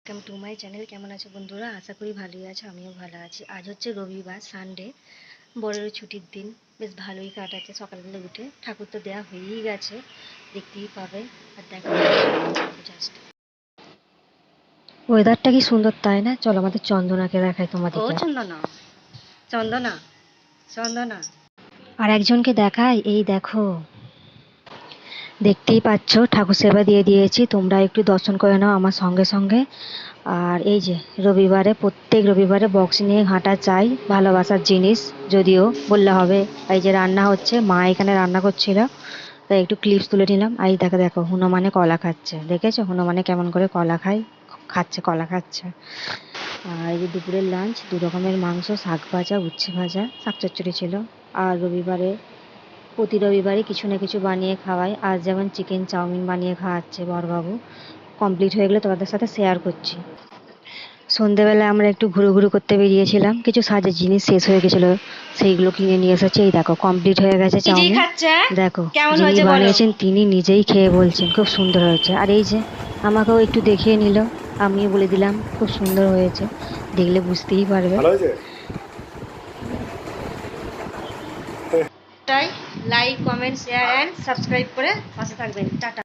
Welcome to my channel. কেমন আছো বন্ধুরা? আশা করি ভালোই আছো, আমিও ভালো আছি। আজ হচ্ছে রবিবার, সানডে, বড়ের ছুটির দিন। বেশ ভালোই কাটাচ্ছে। সকালবেলা উঠে ঠাকুর তো দেওয়া হয়েই গেছে, দেখতেই পাবে। আর দেখো জাস্ট ওয়েদারটা কি সুন্দর, তাই না? চলো আমাদের চন্দনাকে দেখাই তোমাদের। ও চন্দনা, চন্দনা, চন্দনা। আর একজনকে দেখাই, এই দেখো, দেখতেই পাচ্ছ ঠাকুর সেবা দিয়ে দিয়েছি। তোমরা একটু দর্শন করে নাও আমার সঙ্গে সঙ্গে। আর এই যে রবিবারে, প্রত্যেক রবিবারে বক্স নিয়ে হাঁটা চাই, ভালোবাসার জিনিস যদিও বললে হবে। এই যে রান্না হচ্ছে, মা এখানে রান্না করছিল, তাই একটু ক্লিপস তুলে নিলাম। এই দেখো দেখো, হনুমানে কলা খাচ্ছে, দেখেছো হনুমানে কেমন করে কলা খাচ্ছে, কলা খাচ্ছে। আর এই যে দুপুরের লাঞ্চ, 2 রকমের মাংস, শাক ভাজা, উচ্ছে ভাজা, শাক চচ্চড়ি ছিল। আর রবিবারে, প্রতি রবিবারে কিছু না কিছু বানিয়ে খাওয়াই। আজ যেমন চিকেন চাউমিন বানিয়ে খাওয়াচ্ছে বড়বাবু। কমপ্লিট হয়ে গেলে তোমাদের সাথে শেয়ার করছি। সন্ধেবেলা আমরা একটু ঘুরু করতে বেরিয়েছিলাম, কিছু সাজের জিনিস শেষ হয়ে গেছিলো, সেইগুলো কিনে নিয়ে এসেছে। এই দেখো কমপ্লিট হয়ে গেছে চাউমিন। দেখো যিনি বানিয়েছেন তিনি নিজেই খেয়ে বলছেন খুব সুন্দর হয়েছে। আর এই যে আমাকেও একটু দেখিয়ে নিল, আমিও বলে দিলাম খুব সুন্দর হয়েছে, দেখলে বুঝতেই পারবে। তাই like, comment, share and subscribe করে পাশে থাকবেন। টাটা।